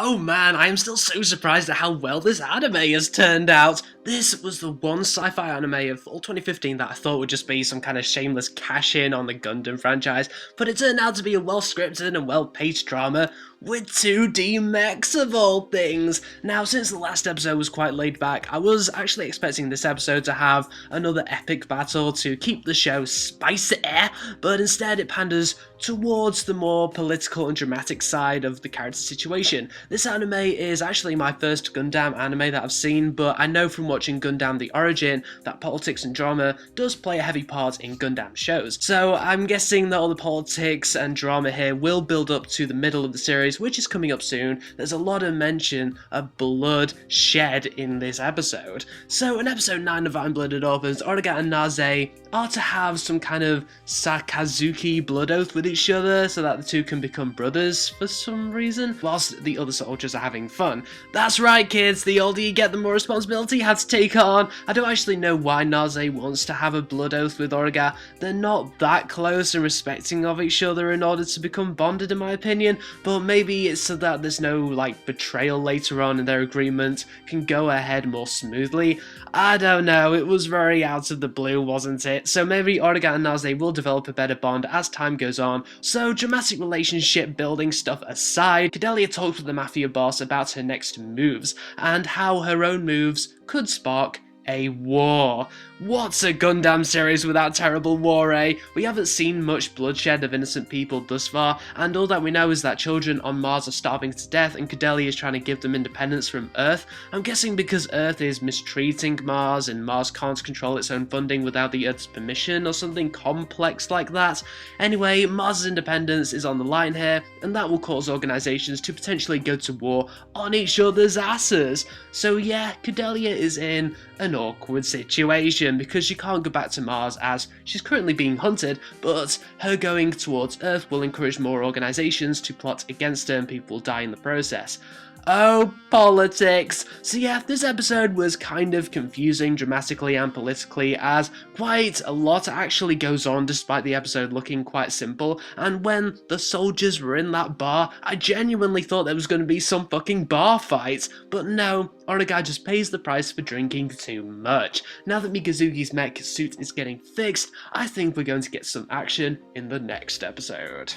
Oh man, I am still so surprised at how well this anime has turned out. This was the one sci-fi anime of all 2015 that I thought would just be some kind of shameless cash-in on the Gundam franchise, but it turned out to be a well-scripted and well-paced drama with 2D mechs of all things. Now, since the last episode was quite laid back, I was actually expecting this episode to have another epic battle to keep the show spicy, but instead it panders towards the more political and dramatic side of the character situation. This anime is actually my first Gundam anime that I've seen, but I know from watching Gundam The Origin that politics and drama does play a heavy part in Gundam shows. So I'm guessing that all the politics and drama here will build up to the middle of the series, which is coming up soon. There's a lot of mention of blood shed in this episode. So in episode 9 of Blooded Orphans, Origa and Naze are to have some kind of Sakazuki blood oath with each other so that the two can become brothers for some reason, whilst the other soldiers are having fun. That's right, kids, the older you get, the more responsibility you have to take on. I don't actually know why Naze wants to have a blood oath with Origa. They're not that close and respecting of each other in order to become bonded, in my opinion, but maybe it's so that there's no, betrayal later on and their agreement can go ahead more smoothly. I don't know, it was very out of the blue, wasn't it? So maybe Origa and Naze will develop a better bond as time goes on. So dramatic relationship building stuff aside, Cordelia talks with the Mafia boss about her next moves, and how her own moves could spark a war. What's a Gundam series without terrible war, eh? We haven't seen much bloodshed of innocent people thus far, and all that we know is that children on Mars are starving to death and Cordelia is trying to give them independence from Earth. I'm guessing because Earth is mistreating Mars and Mars can't control its own funding without the Earth's permission or something complex like that. Anyway, Mars' independence is on the line here, and that will cause organizations to potentially go to war on each other's asses. So yeah, Cordelia is in an awkward situation because she can't go back to Mars as she's currently being hunted, but her going towards Earth will encourage more organizations to plot against her and people will die in the process. Oh, politics! So yeah, this episode was kind of confusing dramatically and politically, as quite a lot actually goes on despite the episode looking quite simple, and when the soldiers were in that bar, I genuinely thought there was going to be some fucking bar fight, but no, Origa just pays the price for drinking too much. Now that Mikazuki's mech suit is getting fixed, I think we're going to get some action in the next episode.